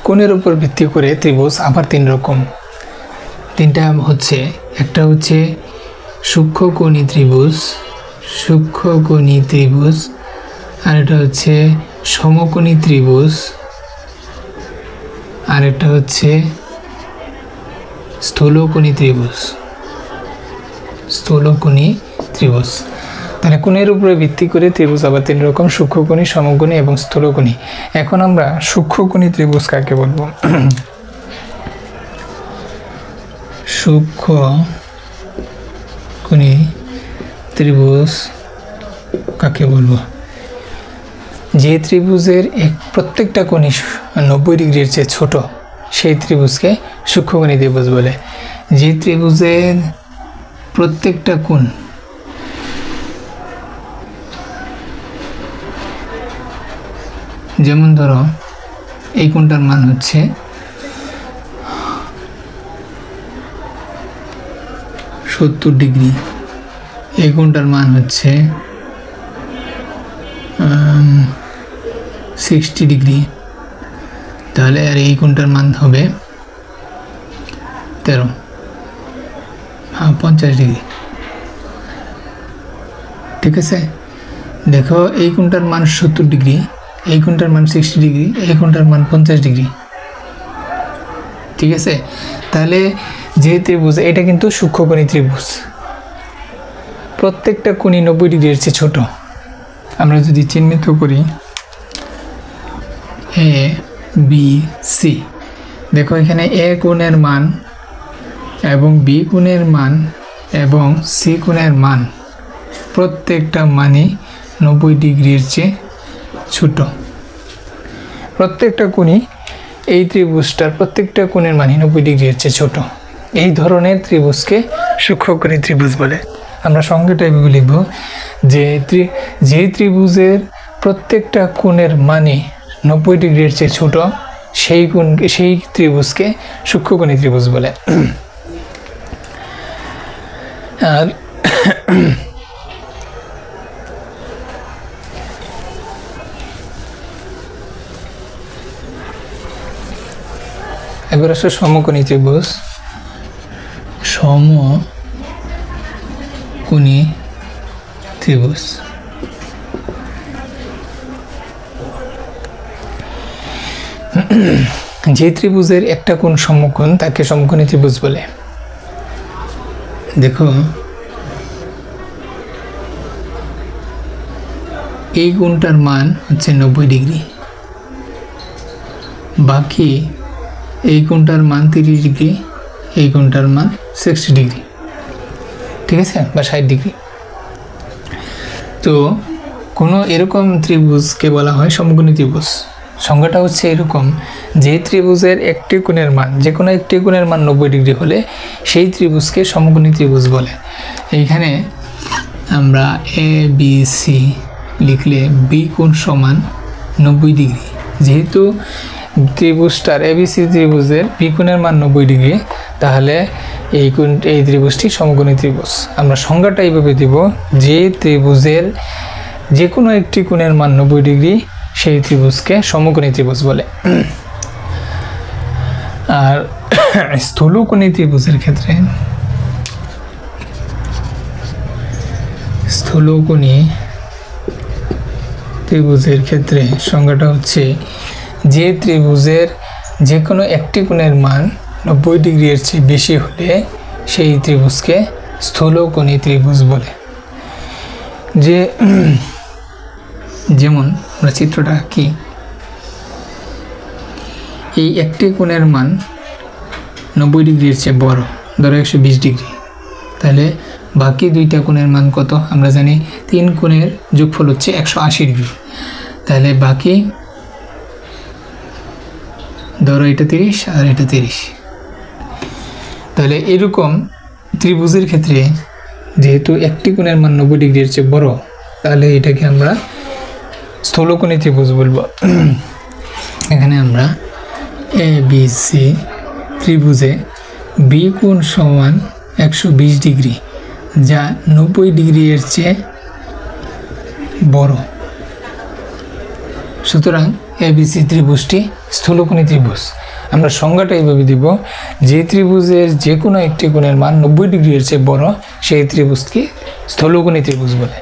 কোণের উপর ভিত্তি করে ত্রিভুজ আবার তিন রকম। তিনটা হচ্ছে, একটা হচ্ছে সূক্ষ্মকোণী ত্রিভুজ, সূক্ষ্মকোণী ত্রিভুজ, আর এটা হচ্ছে সমকোণী ত্রিভুজ, আর একটা হচ্ছে স্থূলকোণী ত্রিভুজ, স্থূলকোণী ত্রিভুজ। তাহলে কোণের উপরে ভিত্তি করে ত্রিভুজ আবার তিন রকম, সূক্ষ্মকোণী, সমকোণী এবং স্থূলকোণী। এখন আমরা সূক্ষ্মকোণী ত্রিভুজ কাকে বলবো? সূক্ষ্মকোণী ত্রিভুজ কাকে বলবো? যে ত্রিভুজের প্রত্যেকটা কোণই 90 ডিগ্রির চেয়ে ছোট, সেই ত্রিভুজকে সূক্ষ্মকোণী ত্রিভুজ বলে। যে ত্রিভুজের প্রত্যেকটা কোণ যেমন ধরো এই কোণটার মান হচ্ছে 70 ডিগ্রি, এই কোণটার মান হচ্ছে 60 ডিগ্রি, তাহলে আর এই কোণটার মান হবে 50 ডিগ্রি। ঠিক আছে, দেখো এই কোণটার মান 70 ডিগ্রি, এই কোণটার মান 60 ডিগ্রি, এই কোণটার মান 50 ডিগ্রি। ঠিক আছে, তাহলে যে ত্রিভুজ, এটা কিন্তু সূক্ষ্মকোণী ত্রিভুজ, প্রত্যেকটা কোণই 90 ডিগ্রির চেয়ে ছোট। আমরা যদি চিহ্নিত করি এ বি সি, দেখো এখানে এ কোণের মান এবং বি কোণের মান এবং সি কোণের মান প্রত্যেকটা মানই 90 ডিগ্রির চেয়ে ছোট। প্রত্যেকটা কোণই, এই ত্রিভুজটার প্রত্যেকটা কোণের মানই 90 ডিগ্রির চেয়ে ছোট। এই ধরনের ত্রিভুজকে সূক্ষ্মকোণী ত্রিভুজ বলে। আমরা সংজ্ঞাটা এভাবে লিখব যে ত্রিভুজের প্রত্যেকটা কোণের মানই 90 ডিগ্রির চেয়ে ছোট, সেই ত্রিভুজকে সূক্ষ্মকোণী ত্রিভুজ বলে। আর এবার আসলে সমকোণী ত্রিভুজ। সমকোণী ত্রিভুজ যে ত্রিভুজের একটা কোণ সমকোণ তাকে সমকোণী ত্রিভুজ বলে। দেখো এই কোণটার মান হচ্ছে 90 ডিগ্রি, বাকি এই কোণটার মান 30 ডিগ্রি, এই কোণটার মান 60 ডিগ্রি। ঠিক আছে, বা 60 ডিগ্রি। তো কোনো এরকম ত্রিভুজকে বলা হয় সমকোণী ত্রিভুজ। সংজ্ঞাটা হচ্ছে এরকম, যে ত্রিভুজের একটি কোণের মান, যে কোনো একটি কোণের মান 90 ডিগ্রি হলে সেই ত্রিভুজকে সমকোণী ত্রিভুজ বলে। এইখানে আমরা এ বি সি লিখলে বি কোণ সমান 90 ডিগ্রি। যেহেতু ত্রিভুজটার এবিসি ত্রিভুজের বি কোণের মান 90 ডিগ্রি, তাহলে এই ত্রিভুজটি সমকোণী ত্রিভুজ। আমরা সংজ্ঞাটা এইভাবে দিব, যে ত্রিভুজের যে কোনো একটি কোণের মান 90 ডিগ্রি, সেই ত্রিভুজকে সমকোণী ত্রিভুজ বলে। আর স্থূলকোণী ত্রিভুজের ক্ষেত্রে, স্থূলকোণী ত্রিভুজের ক্ষেত্রে সংজ্ঞাটা হচ্ছে, যে ত্রিভুজের যে কোনো একটি কোণের মান 90 ডিগ্রির চেয়ে বেশি হলে সেই ত্রিভুজকে স্থূলকোণী ত্রিভুজ বলে। যেমন আমরা চিত্রটা কি, এই একটি কোণের মান 90 ডিগ্রির চেয়ে বড়, ধরো 120 ডিগ্রি, তাহলে বাকি দুইটা কোণের মান কত? আমরা জানি 3 কোণের যোগফল হচ্ছে 180 ডিগ্রি, তাহলে বাকি ধরো এটা 30 আর এটা 30। তাহলে এরকম ত্রিভুজের ক্ষেত্রে যেহেতু একটি কোণের মান 90 ডিগ্রির চেয়ে বড়, তাহলে এটাকে আমরা স্থূলকোণী ত্রিভুজ বলবো। এখানে আমরা এ বি সি ত্রিভুজে বি কোণ সমান 120 ডিগ্রি, যা 90 ডিগ্রি এর চেয়ে বড়। সুতরাং এবিসি ত্রিভুজটি স্থূলকোণী ত্রিভুজ। আমরা সংজ্ঞাটা এইভাবে দিব, যে ত্রিভুজের যে কোনো একটি কোণের মান 90 ডিগ্রির চেয়ে বড় সেই ত্রিভুজকে স্থূলকোণী ত্রিভুজ বলে।